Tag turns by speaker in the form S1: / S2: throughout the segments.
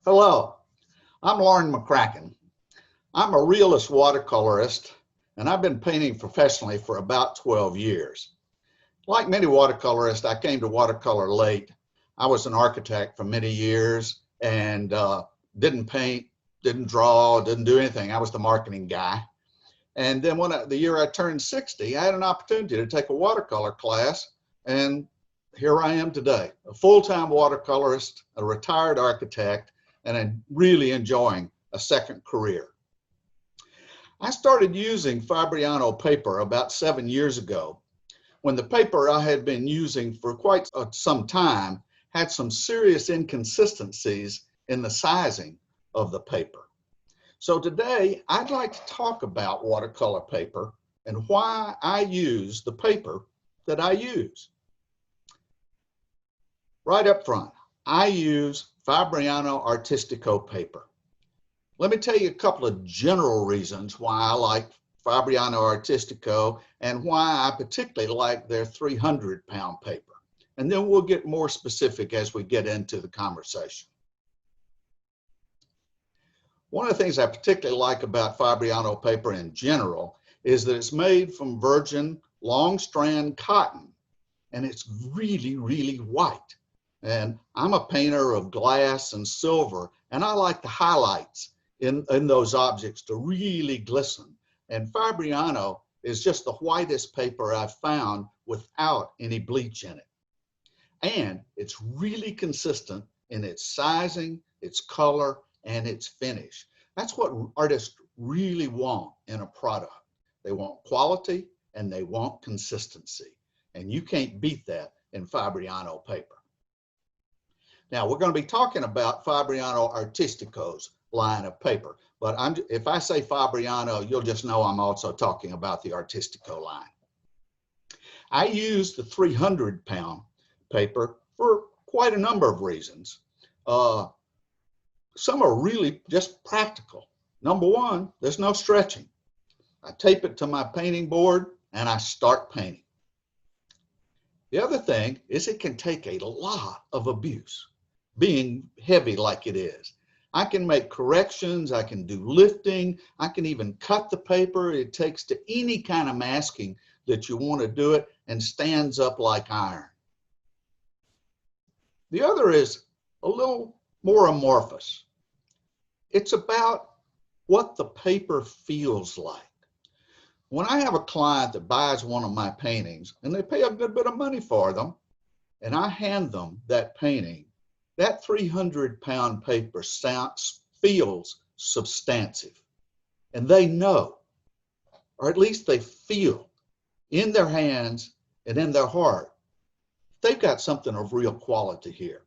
S1: Hello, I'm Laurin McCracken. I'm a realist watercolorist, and I've been painting professionally for about 12 years. Like many watercolorists, I came to watercolor late. I was an architect for many years and didn't paint, didn't draw, didn't do anything. I was the marketing guy. And then the year I turned 60, I had an opportunity to take a watercolor class, and here I am today, a full-time watercolorist, a retired architect, and I'm really enjoying a second career. I started using Fabriano paper about 7 years ago, when the paper I had been using for quite some time had some serious inconsistencies in the sizing of the paper. So today, I'd like to talk about watercolor paper and why I use the paper that I use. Right up front, I use Fabriano Artistico paper. Let me tell you a couple of general reasons why I like Fabriano Artistico and why I particularly like their 300-pound paper. And then we'll get more specific as we get into the conversation. One of the things I particularly like about Fabriano paper in general is that it's made from virgin long strand cotton, and it's really, really white. And I'm a painter of glass and silver, and I like the highlights in those objects to really glisten. And Fabriano is just the whitest paper I've found without any bleach in it. And it's really consistent in its sizing, its color, and its finish. That's what artists really want in a product. They want quality and they want consistency. And you can't beat that in Fabriano paper. Now, we're going to be talking about Fabriano Artistico's line of paper, but if I say Fabriano, you'll just know I'm also talking about the Artistico line. I use the 300-pound paper for quite a number of reasons. Some are really just practical. Number one, there's no stretching. I tape it to my painting board and I start painting. The other thing is it can take a lot of abuse, being heavy like it is. I can make corrections, I can do lifting, I can even cut the paper. It takes to any kind of masking that you want to do it and stands up like iron. The other is a little more amorphous. It's about what the paper feels like. When I have a client that buys one of my paintings and they pay a good bit of money for them, and I hand them that painting, that 300-pound paper feels substantive. And they know, or at least they feel in their hands and in their heart, they've got something of real quality here.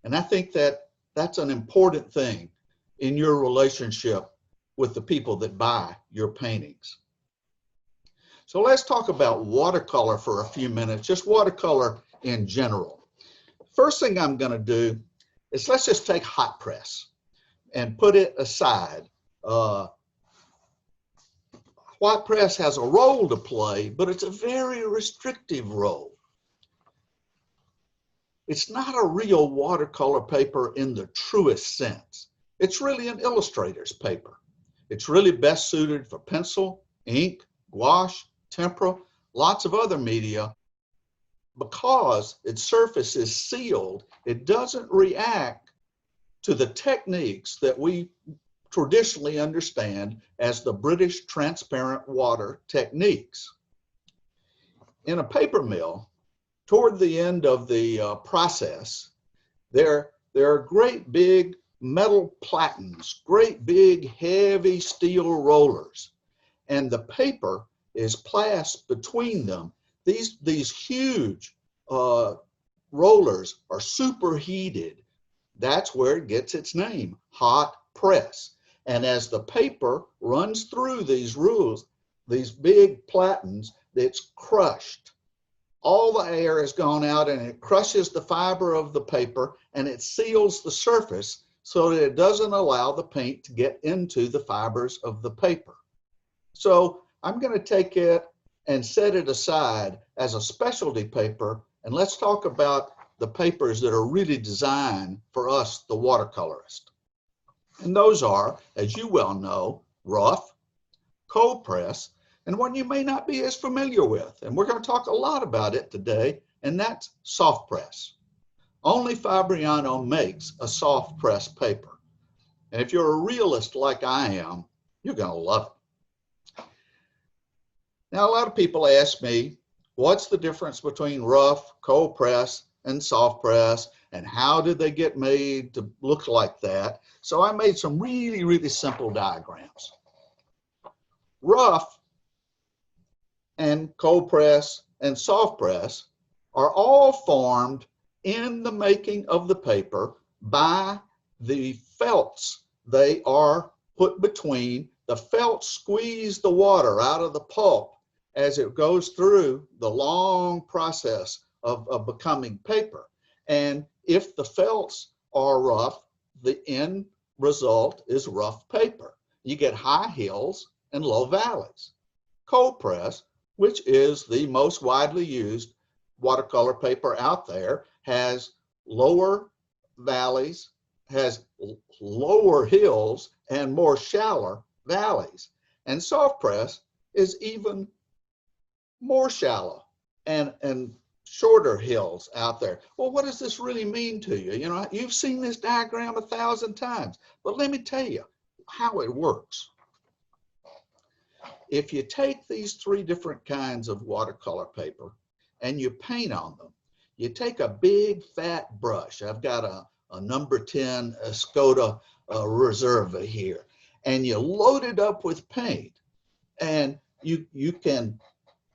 S1: And I think that that's an important thing in your relationship with the people that buy your paintings. So let's talk about watercolor for a few minutes, just watercolor in general. First thing I'm going to do is let's just take hot press and put it aside. Hot press has a role to play, but it's a very restrictive role. It's not a real watercolor paper in the truest sense. It's really an illustrator's paper. It's really best suited for pencil, ink, gouache, tempera, lots of other media. Because its surface is sealed, it doesn't react to the techniques that we traditionally understand as the British transparent water techniques. In a paper mill, toward the end of the process, there are great big metal platens, great big heavy steel rollers, and the paper is placed between them. These huge rollers are superheated. That's where it gets its name, hot press. And as the paper runs through these big platens, it's crushed. All the air has gone out and it crushes the fiber of the paper and it seals the surface so that it doesn't allow the paint to get into the fibers of the paper. So I'm going to take it and set it aside as a specialty paper, and let's talk about the papers that are really designed for us, the watercolorist. And those are, as you well know, rough, cold press, and one you may not be as familiar with. And we're going to talk a lot about it today, and that's soft press. Only Fabriano makes a soft press paper. And if you're a realist like I am, you're going to love it. Now, a lot of people ask me, what's the difference between rough, cold press, and soft press, and how did they get made to look like that? So I made some really, really simple diagrams. Rough and cold press and soft press are all formed in the making of the paper by the felts. They are put between. The felts squeeze the water out of the pulp as it goes through the long process of becoming paper. And if the felts are rough, the end result is rough paper. You get high hills and low valleys. Cold press, which is the most widely used watercolor paper out there, has lower valleys, has lower hills, and more shallow valleys. And soft press is even more shallow and shorter hills out there. Well, what does this really mean to you? You know, you've seen this diagram 1,000 times, but let me tell you how it works. If you take these three different kinds of watercolor paper and you paint on them, you take a big fat brush. I've got a number 10 Escoda Reserva here, and you load it up with paint, and you can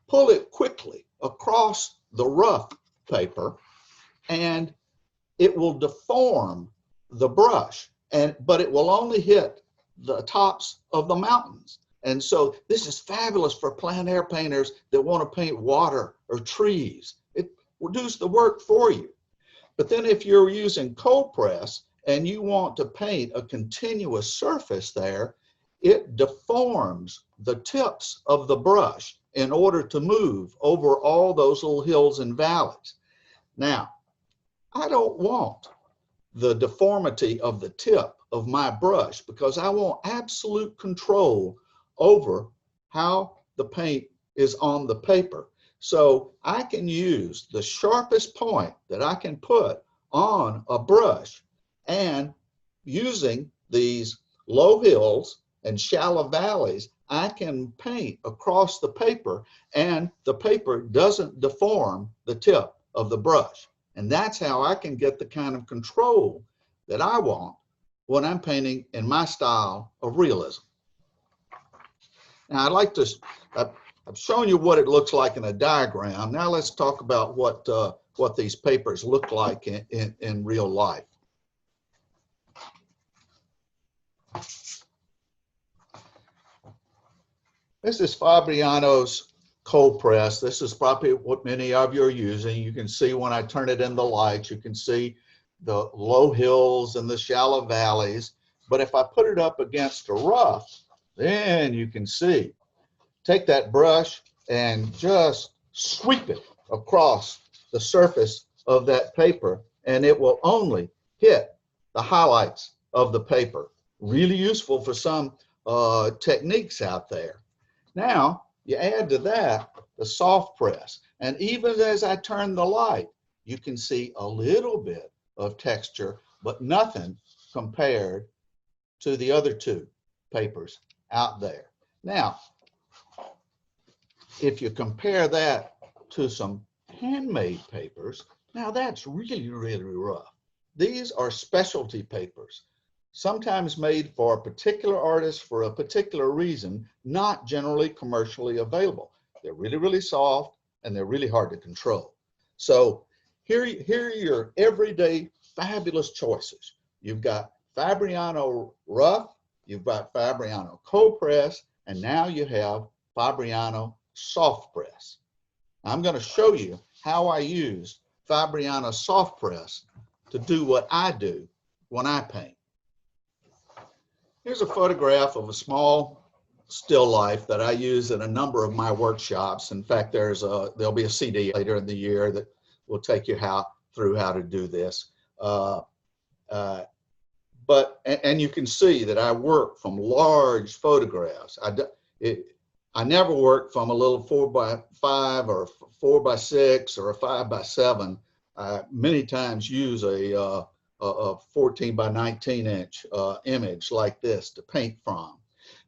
S1: pull it quickly across the rough paper, and it will deform the brush, but it will only hit the tops of the mountains. And so this is fabulous for plein air painters that want to paint water or trees. It will do the work for you. But then if you're using cold press and you want to paint a continuous surface there, it deforms the tips of the brush in order to move over all those little hills and valleys. Now, I don't want the deformity of the tip of my brush because I want absolute control over how the paint is on the paper. So I can use the sharpest point that I can put on a brush, and using these low hills and shallow valleys, I can paint across the paper, and the paper doesn't deform the tip of the brush. And that's how I can get the kind of control that I want when I'm painting in my style of realism. Now, I've shown you what it looks like in a diagram. Now let's talk about what these papers look like in real life. This is Fabriano's cold press. This is probably what many of you are using. You can see when I turn it in the light, you can see the low hills and the shallow valleys. But if I put it up against a rough, then you can see. Take that brush and just sweep it across the surface of that paper, and it will only hit the highlights of the paper. Really useful for some techniques out there. Now, you add to that the soft press, and even as I turn the light, you can see a little bit of texture, but nothing compared to the other two papers out there. Now, if you compare that to some handmade papers, now that's really, really rough. These are specialty papers, sometimes made for a particular artist for a particular reason, not generally commercially available. They're really, really soft, and they're really hard to control. So here are your everyday fabulous choices. You've got Fabriano rough, you've got Fabriano cold press, and now you have Fabriano soft press. I'm going to show you how I use Fabriano soft press to do what I do when I paint. Here's a photograph of a small still life that I use in a number of my workshops. In fact, there'll be a CD later in the year that will take you through how to do this. But and you can see that I work from large photographs. I never work from a little 4x5 or 4x6 or a 5x7. I many times use a 14 by 19 inch image like this to paint from.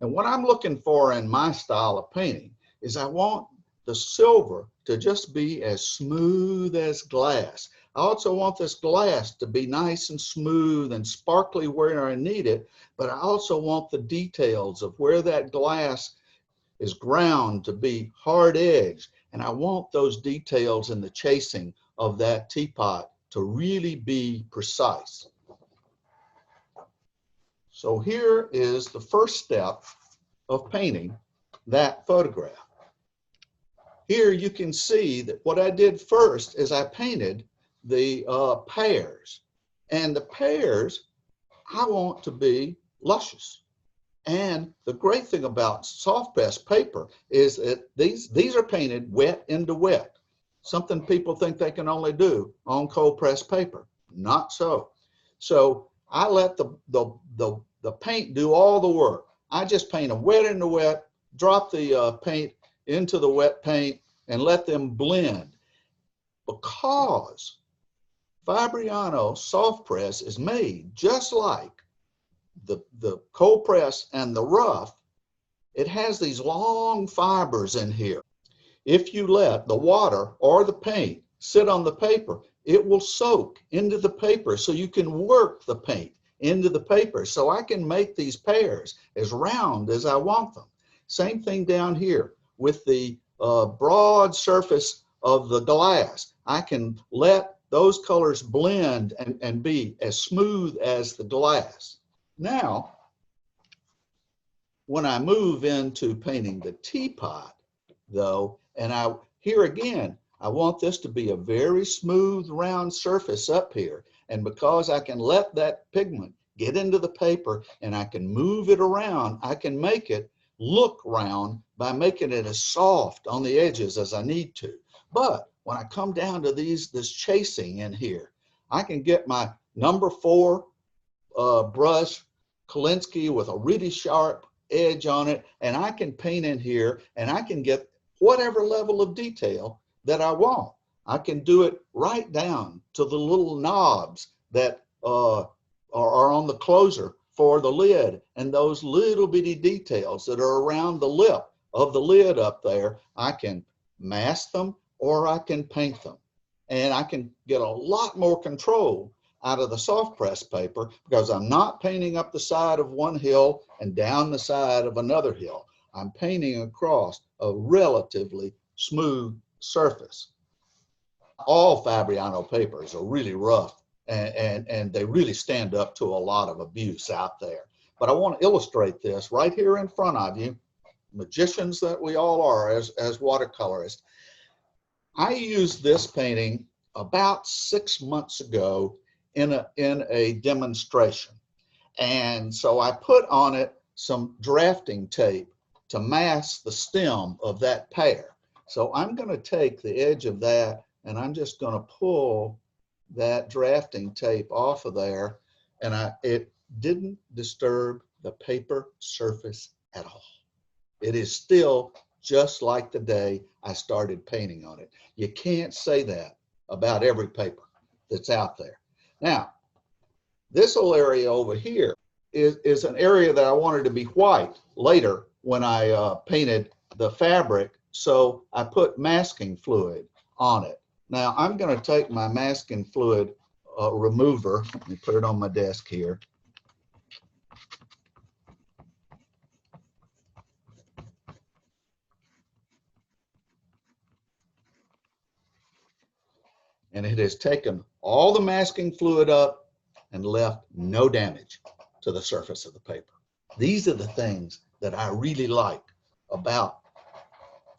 S1: And what I'm looking for in my style of painting is I want the silver to just be as smooth as glass. I also want this glass to be nice and smooth and sparkly where I need it, but I also want the details of where that glass is ground to be hard edged, and I want those details in the chasing of that teapot to really be precise. So here is the first step of painting that photograph. Here you can see that what I did first is I painted the pears. And the pears I want to be luscious. And the great thing about soft press paper is that these are painted wet into wet. Something people think they can only do on cold press paper. Not so. So I let the paint do all the work. I just paint them wet into wet, drop the paint into the wet paint, and let them blend. Because Fabriano soft press is made just like the cold press and the rough, it has these long fibers in here. If you let the water or the paint sit on the paper, it will soak into the paper so you can work the paint into the paper. So I can make these pears as round as I want them. Same thing down here with the broad surface of the glass. I can let those colors blend and be as smooth as the glass. Now, when I move into painting the teapot, though, and here again, I want this to be a very smooth, round surface up here. And because I can let that pigment get into the paper and I can move it around, I can make it look round by making it as soft on the edges as I need to. But when I come down to this chasing in here, I can get my number 4 brush, Kolinsky, with a really sharp edge on it, and I can paint in here and I can get whatever level of detail that I want. I can do it right down to the little knobs that are on the closer for the lid, and those little bitty details that are around the lip of the lid up there. I can mask them or I can paint them, and I can get a lot more control out of the soft press paper because I'm not painting up the side of one hill and down the side of another hill. I'm painting across a relatively smooth surface. All Fabriano papers are really rough and they really stand up to a lot of abuse out there. But I want to illustrate this right here in front of you, magicians that we all are as watercolorists. I used this painting about 6 months ago in a demonstration. And so I put on it some drafting tape to mask the stem of that pear. So I'm going to take the edge of that and I'm just going to pull that drafting tape off of there, and it didn't disturb the paper surface at all. It is still just like the day I started painting on it. You can't say that about every paper that's out there. Now, this little area over here is an area that I wanted to be white later when I painted the fabric, so I put masking fluid on it. Now, I'm going to take my masking fluid remover. Let me put it on my desk here. And it has taken all the masking fluid up and left no damage to the surface of the paper. These are the things that I really like about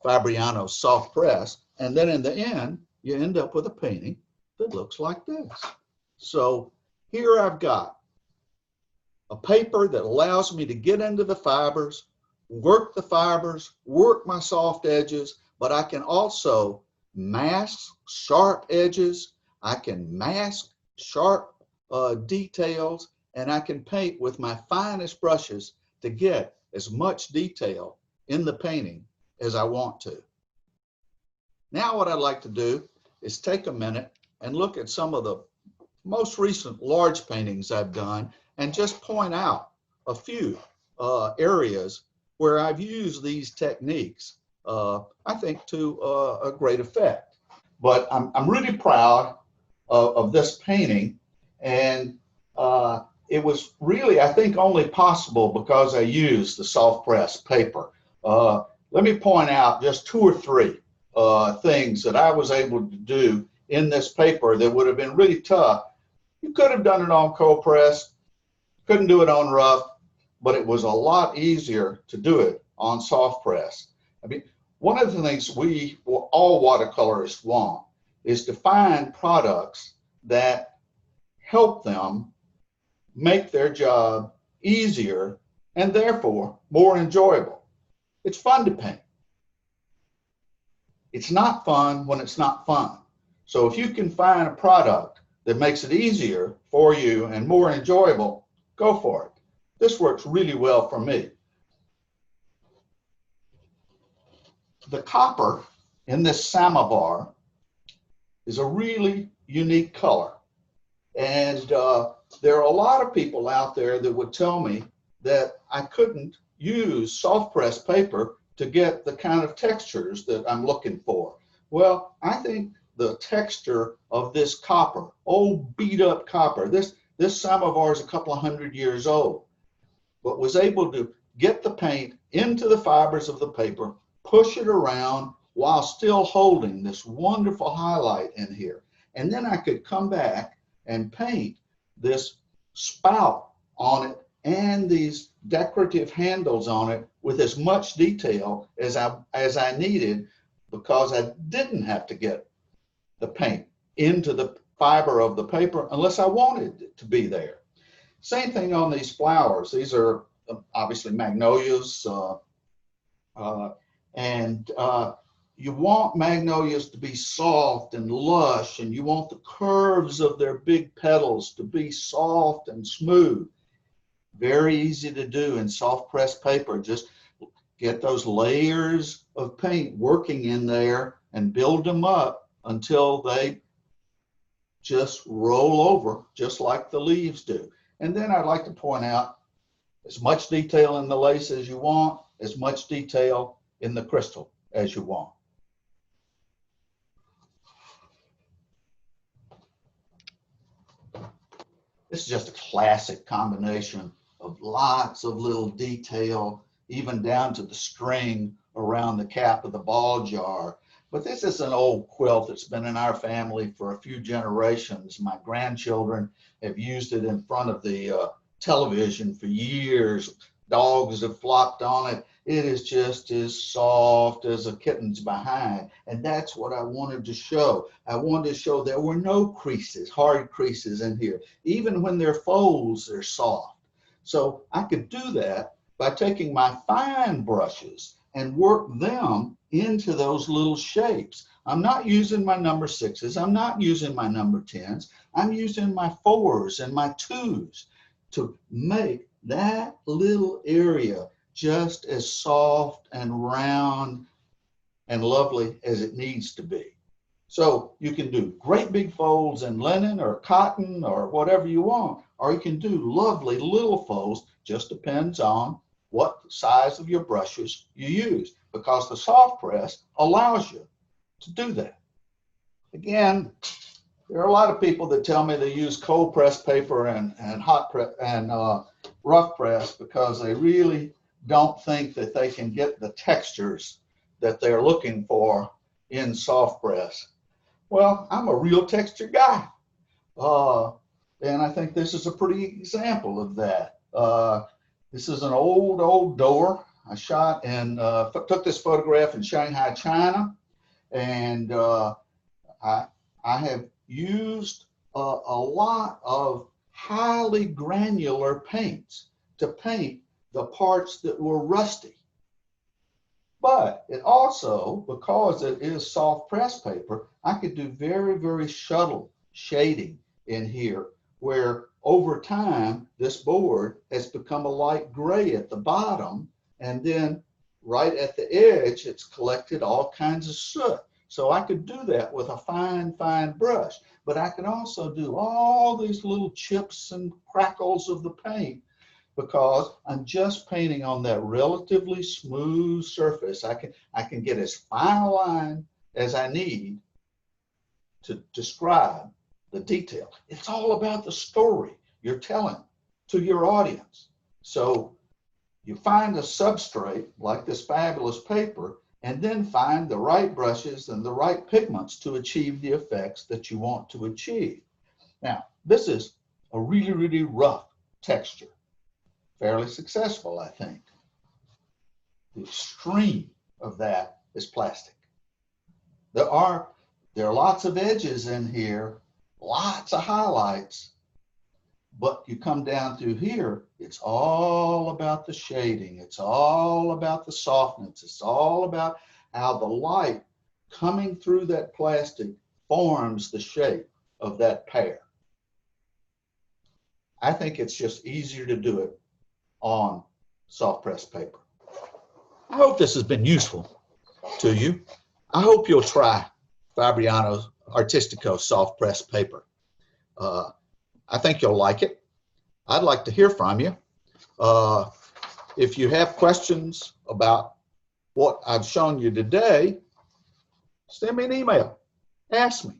S1: Fabriano soft press. And then in the end, you end up with a painting that looks like this. So here I've got a paper that allows me to get into the fibers, work my soft edges, but I can also mask sharp edges. I can mask sharp details, and I can paint with my finest brushes to get as much detail in the painting as I want to. Now what I'd like to do is take a minute and look at some of the most recent large paintings I've done and just point out a few areas where I've used these techniques, I think, to a great effect. But I'm really proud of this painting, and it was really, I think, only possible because I used the soft press paper. Let me point out just two or three things that I was able to do in this paper that would have been really tough. You could have done it on cold press, couldn't do it on rough, but it was a lot easier to do it on soft press. I mean, one of the things we all watercolorists want is to find products that help them make their job easier and therefore more enjoyable. It's fun to paint. It's not fun when it's not fun. So if you can find a product that makes it easier for you and more enjoyable, go for it. This works really well for me. The copper in this samovar is a really unique color. And there are a lot of people out there that would tell me that I couldn't use soft press paper to get the kind of textures that I'm looking for. Well, I think the texture of this copper, old beat up copper, this samovar is a couple of 100 years old, but was able to get the paint into the fibers of the paper, push it around while still holding this wonderful highlight in here. And then I could come back and paint this spout on it and these decorative handles on it with as much detail as I needed, because I didn't have to get the paint into the fiber of the paper unless I wanted it to be there. Same thing on these flowers. These are obviously magnolias, and you want magnolias to be soft and lush, and you want the curves of their big petals to be soft and smooth. Very easy to do in soft press paper. Just get those layers of paint working in there and build them up until they just roll over, just like the leaves do. And then I'd like to point out as much detail in the lace as you want, as much detail in the crystal as you want. This is just a classic combination of lots of little detail, even down to the string around the cap of the ball jar. But this is an old quilt that's been in our family for a few generations. My grandchildren have used it in front of the television for years. Dogs have flopped on it. It is just as soft as a kitten's behind. And that's what I wanted to show. I wanted to show there were no creases, hard creases in here. Even when they're folds, they're soft. So I could do that by taking my fine brushes and work them into those little shapes. I'm not using my number 6s. I'm not using my number 10s. I'm using my 4s and my 2s to make that little area just as soft and round and lovely as it needs to be. So you can do great big folds in linen or cotton or whatever you want, or you can do lovely little folds. Just depends on what size of your brushes you use, because the soft press allows you to do that. Again, there are a lot of people that tell me they use cold press paper and hot press and rough press because they really don't think that they can get the textures that they're looking for in soft press. Well, I'm a real texture guy, and I think this is a pretty example of that. This is an old door. I shot and took this photograph in Shanghai, China, and I have used a lot of highly granular paints to paint the parts that were rusty. But it also, because it is soft press paper, I could do very, very subtle shading in here, where over time, this board has become a light gray at the bottom, and then right at the edge, it's collected all kinds of soot. So I could do that with a fine, fine brush, but I could also do all these little chips and crackles of the paint because I'm just painting on that relatively smooth surface. I can get as fine a line as I need to describe the detail. It's all about the story you're telling to your audience. So you find a substrate like this fabulous paper, and then find the right brushes and the right pigments to achieve the effects that you want to achieve. Now, this is a really, really rough texture. Fairly successful, I think. The extreme of that is plastic. There are lots of edges in here, lots of highlights, but you come down through here, it's all about the shading. It's all about the softness. It's all about how the light coming through that plastic forms the shape of that pear. I think it's just easier to do it on soft pressed paper. I hope this has been useful to you. I hope you'll try Fabriano's Artistico soft pressed paper. I think you'll like it. I'd like to hear from you. If you have questions about what I've shown you today, send me an email, ask me.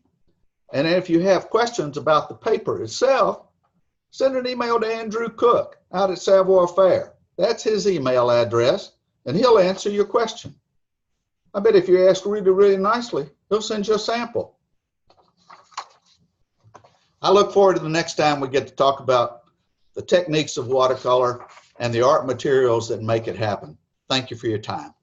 S1: And if you have questions about the paper itself, send an email to Andrew Cook out at Savoir Faire. That's his email address, and he'll answer your question. I bet if you ask really, really nicely, he'll send you a sample. I look forward to the next time we get to talk about the techniques of watercolor and the art materials that make it happen. Thank you for your time.